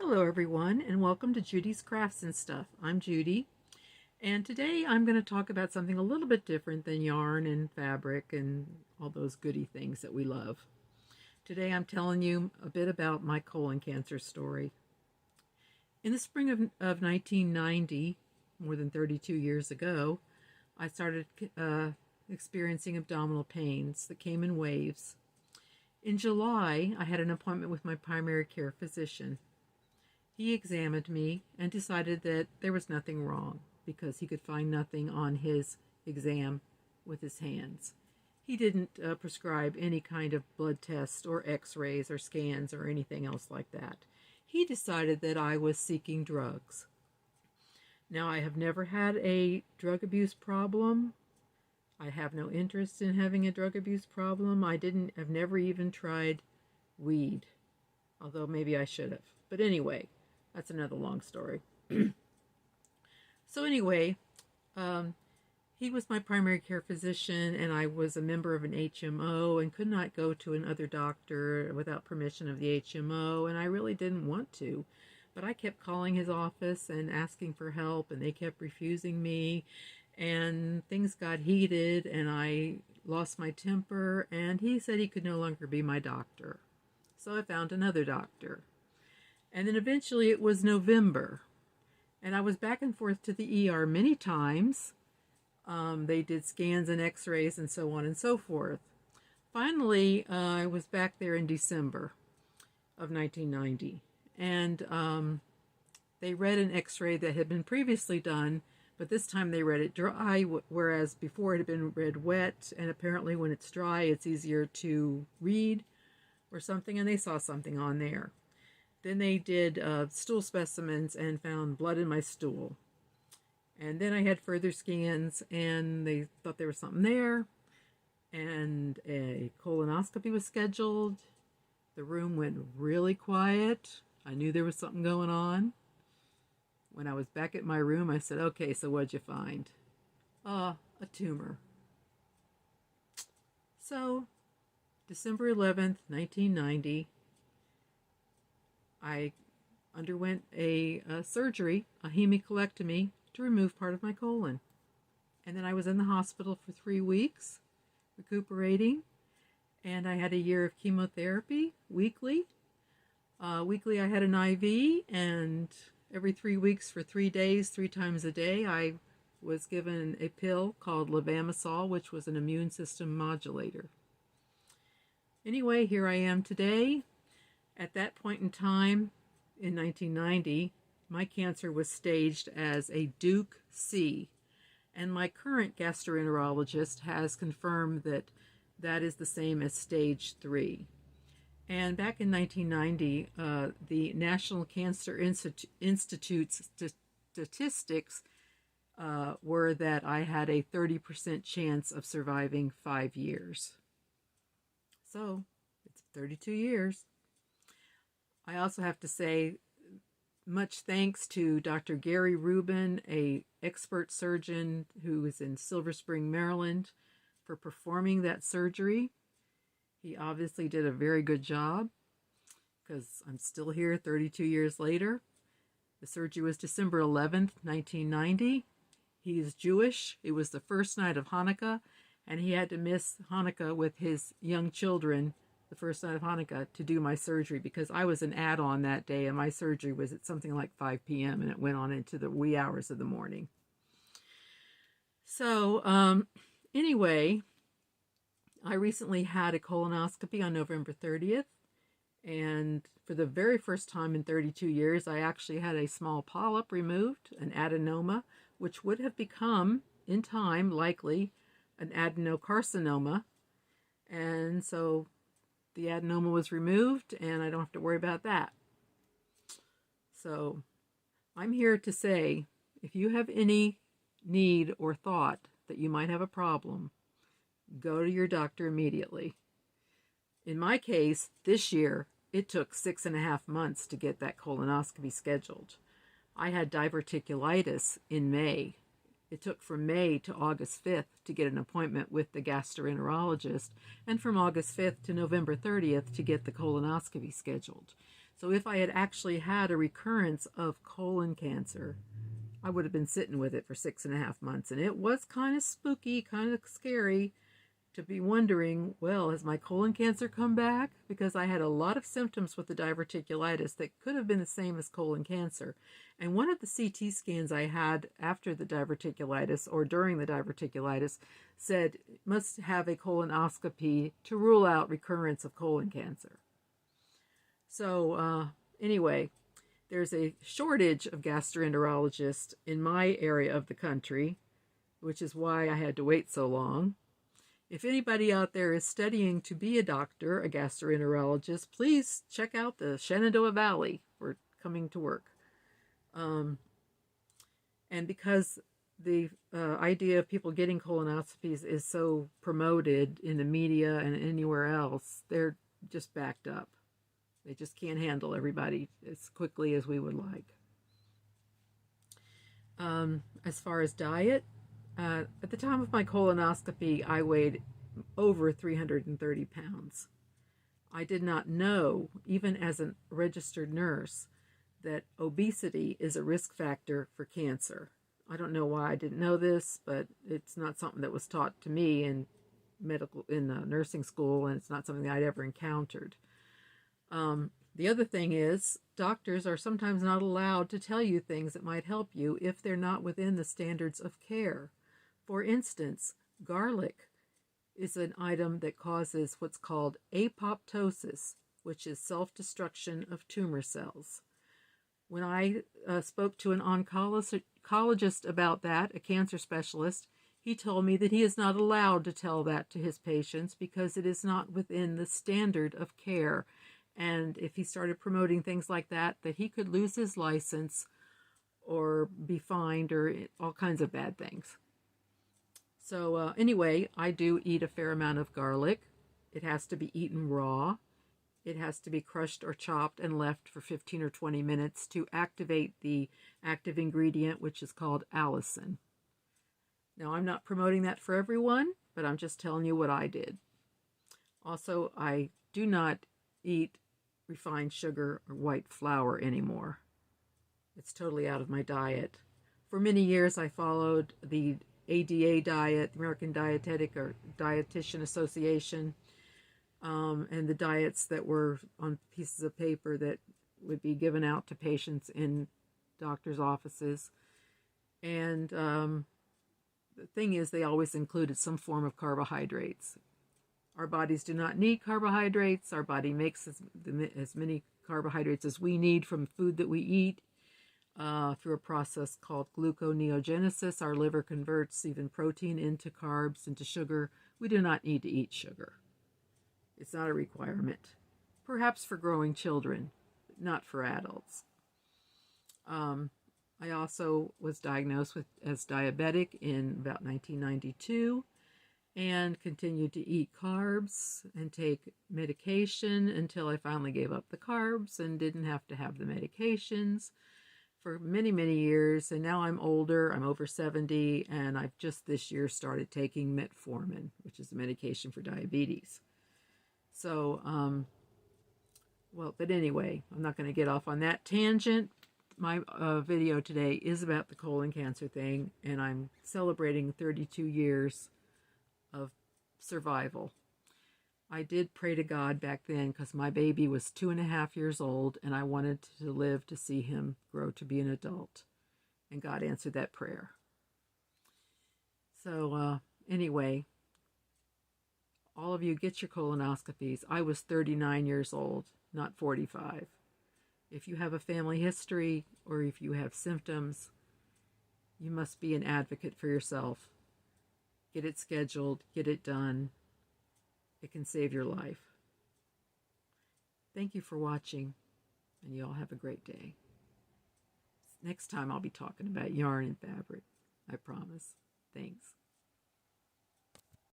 Hello everyone, and welcome to Judy's Crafts and Stuff. I'm Judy, and today I'm going to talk about something a little bit different than yarn and fabric and all those goody things that we love. Today I'm telling you a bit about my colon cancer story. In the spring of 1990, more than 32 years ago, I started experiencing abdominal pains that came in waves. In July, I had an appointment with my primary care physician. He examined me and decided that there was nothing wrong because he could find nothing on his exam with his hands. He didn't prescribe any kind of blood test or x-rays or scans or anything else like that. He decided that I was seeking drugs. Now, I have never had a drug abuse problem. I have no interest in having a drug abuse problem. I've never even tried weed, although maybe I should have. But anyway, that's another long story. So anyway, he was my primary care physician, and I was a member of an HMO and could not go to another doctor without permission of the HMO, and I really didn't want to. But I kept calling his office and asking for help, and they kept refusing me, and things got heated, and I lost my temper, and he said he could no longer be my doctor. So I found another doctor. And then eventually it was November, and I was back and forth to the ER many times. They did scans and x-rays and so on and so forth. Finally, I was back there in December of 1990, and they read an x-ray that had been previously done, but this time they read it dry, whereas before it had been read wet, and apparently when it's dry, it's easier to read or something, and they saw something on there. Then they did stool specimens and found blood in my stool. And then I had further scans, and they thought there was something there, and a colonoscopy was scheduled. The room went really quiet. I knew there was something going on. When I was back at my room, I said, okay, so what'd you find? A tumor. So, December 11th, 1990, I underwent a surgery, a hemicolectomy, to remove part of my colon. And then I was in the hospital for 3 weeks, recuperating, and I had a year of chemotherapy weekly. Weekly I had an IV, and every 3 weeks for 3 days, 3 times a day, I was given a pill called levamisole, which was an immune system modulator. Anyway, here I am today. At that point in time, in 1990, my cancer was staged as a Duke C, and my current gastroenterologist has confirmed that that is the same as stage 3. And back in 1990, the National Cancer Institute's statistics were that I had a 30% chance of surviving 5 years. So, it's 32 years. I also have to say, much thanks to Dr. Gary Rubin, an expert surgeon who is in Silver Spring, Maryland, for performing that surgery. He obviously did a very good job, because I'm still here 32 years later. The surgery was December 11th, 1990. He is Jewish. It was the first night of Hanukkah, and he had to miss Hanukkah with his young children the first night of Hanukkah to do my surgery, because I was an add-on that day, and my surgery was at something like 5 p.m. and it went on into the wee hours of the morning. So anyway, I recently had a colonoscopy on November 30th, and for the very first time in 32 years, I actually had a small polyp removed, an adenoma, which would have become, in time, likely, an adenocarcinoma. And so the adenoma was removed, and I don't have to worry about that. So I'm here to say, if you have any need or thought that you might have a problem, go to your doctor immediately. In my case, this year, it took 6.5 months to get that colonoscopy scheduled. I had diverticulitis in May. It took from May to August 5th to get an appointment with the gastroenterologist, and from August 5th to November 30th to get the colonoscopy scheduled. So if I had actually had a recurrence of colon cancer, I would have been sitting with it for 6.5 months. And it was kind of spooky, kind of scary to be wondering, well, has my colon cancer come back? Because I had a lot of symptoms with the diverticulitis that could have been the same as colon cancer. And one of the CT scans I had after the diverticulitis or during the diverticulitis said must have a colonoscopy to rule out recurrence of colon cancer. So anyway, there's a shortage of gastroenterologists in my area of the country, which is why I had to wait so long. If anybody out there is studying to be a doctor, a gastroenterologist, please check out the Shenandoah Valley for coming to work. And because the idea of people getting colonoscopies is so promoted in the media and anywhere else, they're just backed up. They just can't handle everybody as quickly as we would like. As far as diet, at the time of my colonoscopy, I weighed over 330 pounds. I did not know, even as a registered nurse, that obesity is a risk factor for cancer. I don't know why I didn't know this, but it's not something that was taught to me in nursing school, and it's not something that I'd ever encountered. The other thing is, doctors are sometimes not allowed to tell you things that might help you if they're not within the standards of care. For instance, garlic is an item that causes what's called apoptosis, which is self-destruction of tumor cells. When I spoke to an oncologist about that, a cancer specialist, he told me that he is not allowed to tell that to his patients because it is not within the standard of care. And if he started promoting things like that, that he could lose his license or be fined or all kinds of bad things. So anyway, I do eat a fair amount of garlic. It has to be eaten raw. It has to be crushed or chopped and left for 15 or 20 minutes to activate the active ingredient, which is called allicin. Now, I'm not promoting that for everyone, but I'm just telling you what I did. Also, I do not eat refined sugar or white flour anymore. It's totally out of my diet. For many years, I followed the ADA diet, the American Dietetic or Dietitian Association, and the diets that were on pieces of paper that would be given out to patients in doctors' offices. And the thing is, they always included some form of carbohydrates. Our bodies do not need carbohydrates. Our body makes as many carbohydrates as we need from food that we eat. Through a process called gluconeogenesis, our liver converts even protein into carbs, into sugar. We do not need to eat sugar. It's not a requirement. Perhaps for growing children, but not for adults. I also was diagnosed as diabetic in about 1992 and continued to eat carbs and take medication until I finally gave up the carbs and didn't have to have the medications for many, many years. And now I'm older, I'm over 70, and I've just this year started taking metformin, which is a medication for diabetes. So, but anyway, I'm not going to get off on that tangent. My video today is about the colon cancer thing, and I'm celebrating 32 years of survival. I did pray to God back then because my baby was 2.5 years old and I wanted to live to see him grow to be an adult. And God answered that prayer. So anyway, all of you get your colonoscopies. I was 39 years old, not 45. If you have a family history or if you have symptoms, you must be an advocate for yourself. Get it scheduled, get it done. It can save your life. Thank you for watching, and you all have a great day. Next time I'll be talking about yarn and fabric, I promise. Thanks.